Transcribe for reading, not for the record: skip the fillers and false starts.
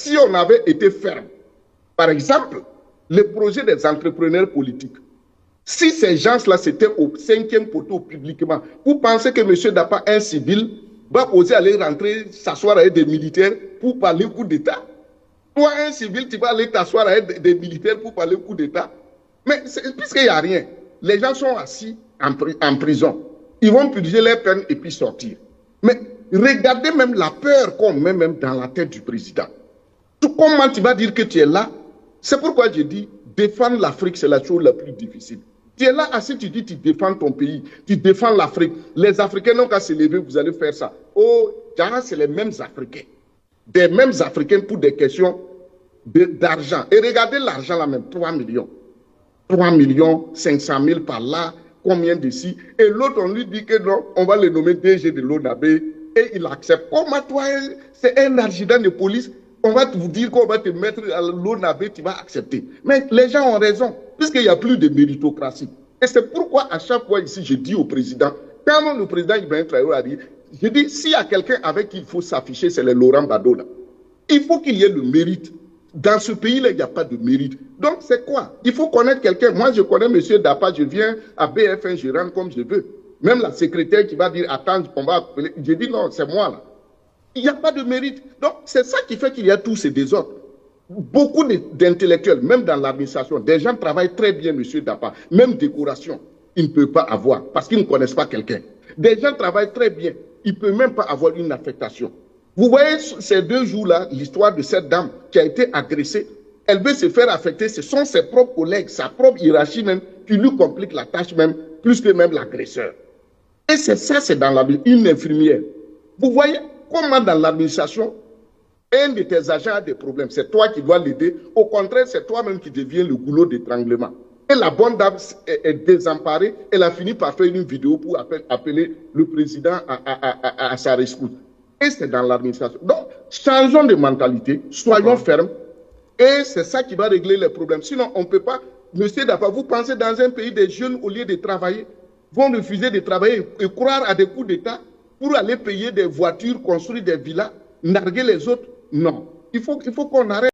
si on avait été ferme, par exemple, le projet des entrepreneurs politiques, si ces gens-là s'étaient au 5e poteau publiquement, vous pensez que M. Dapa, un civil, va oser aller rentrer, s'asseoir avec des militaires pour parler coup d'État? Toi, un civil, tu vas aller t'asseoir avec des militaires pour parler coup d'État? Mais puisqu'il n'y a rien, les gens sont assis en prison. Ils vont purger leurs peines et puis sortir. Mais regardez même la peur qu'on met même dans la tête du président. Comment tu vas dire que tu es là? C'est pourquoi je dis, défendre l'Afrique, c'est la chose la plus difficile. Tu es là, assis, tu dis, tu défends ton pays, tu défends l'Afrique. Les Africains n'ont qu'à se lever, vous allez faire ça. Oh, c'est les mêmes Africains. Des mêmes Africains pour des questions d'argent. Et regardez l'argent là même, 3 millions. 3 millions 500 000 par là, combien d'ici? Et l'autre, on lui dit que non, on va le nommer DG de l'ONAB et il accepte. Comment toi, c'est un adjudant de police, on va vous dire qu'on va te mettre à l'ONAB, tu vas accepter. Mais les gens ont raison, puisqu'il n'y a plus de méritocratie. Et c'est pourquoi à chaque fois ici, je dis au président, quand le président Ibrahim Traoré a dit, je dis, s'il y a quelqu'un avec qui il faut s'afficher, c'est le Laurent Gbagbo là. Il faut qu'il y ait le mérite. Dans ce pays-là, il n'y a pas de mérite. Donc, c'est quoi? Il faut connaître quelqu'un. Moi, je connais M. Dapa, je viens à BF1, je rentre comme je veux. Même la secrétaire qui va dire, attends, on va appeler. Je dis, non, c'est moi là. Il n'y a pas de mérite. Donc, c'est ça qui fait qu'il y a tous ces désordres. Beaucoup d'intellectuels, même dans l'administration, des gens travaillent très bien, M. Dapa. Même décoration, ils ne peuvent pas avoir parce qu'ils ne connaissent pas quelqu'un. Des gens travaillent très bien. Ils ne peuvent même pas avoir une affectation. Vous voyez ces 2 jours-là, l'histoire de cette dame qui a été agressée, elle veut se faire affecter, ce sont ses propres collègues, sa propre hiérarchie même, qui lui complique la tâche même, plus que même l'agresseur. Et c'est ça, c'est dans une infirmière. Vous voyez comment dans l'administration, un de tes agents a des problèmes, c'est toi qui dois l'aider. Au contraire, c'est toi-même qui deviens le goulot d'étranglement. Et la bonne dame est désemparée, elle a fini par faire une vidéo pour appeler le président à sa rescousse. Et c'est dans l'administration. Donc, changeons de mentalité, soyons fermes, et c'est ça qui va régler les problèmes. Sinon, on ne peut pas. Monsieur Dapa, vous pensez dans un pays, des jeunes, au lieu de travailler, vont refuser de travailler et croire à des coups d'État pour aller payer des voitures, construire des villas, narguer les autres? Non. Il faut qu'on arrête.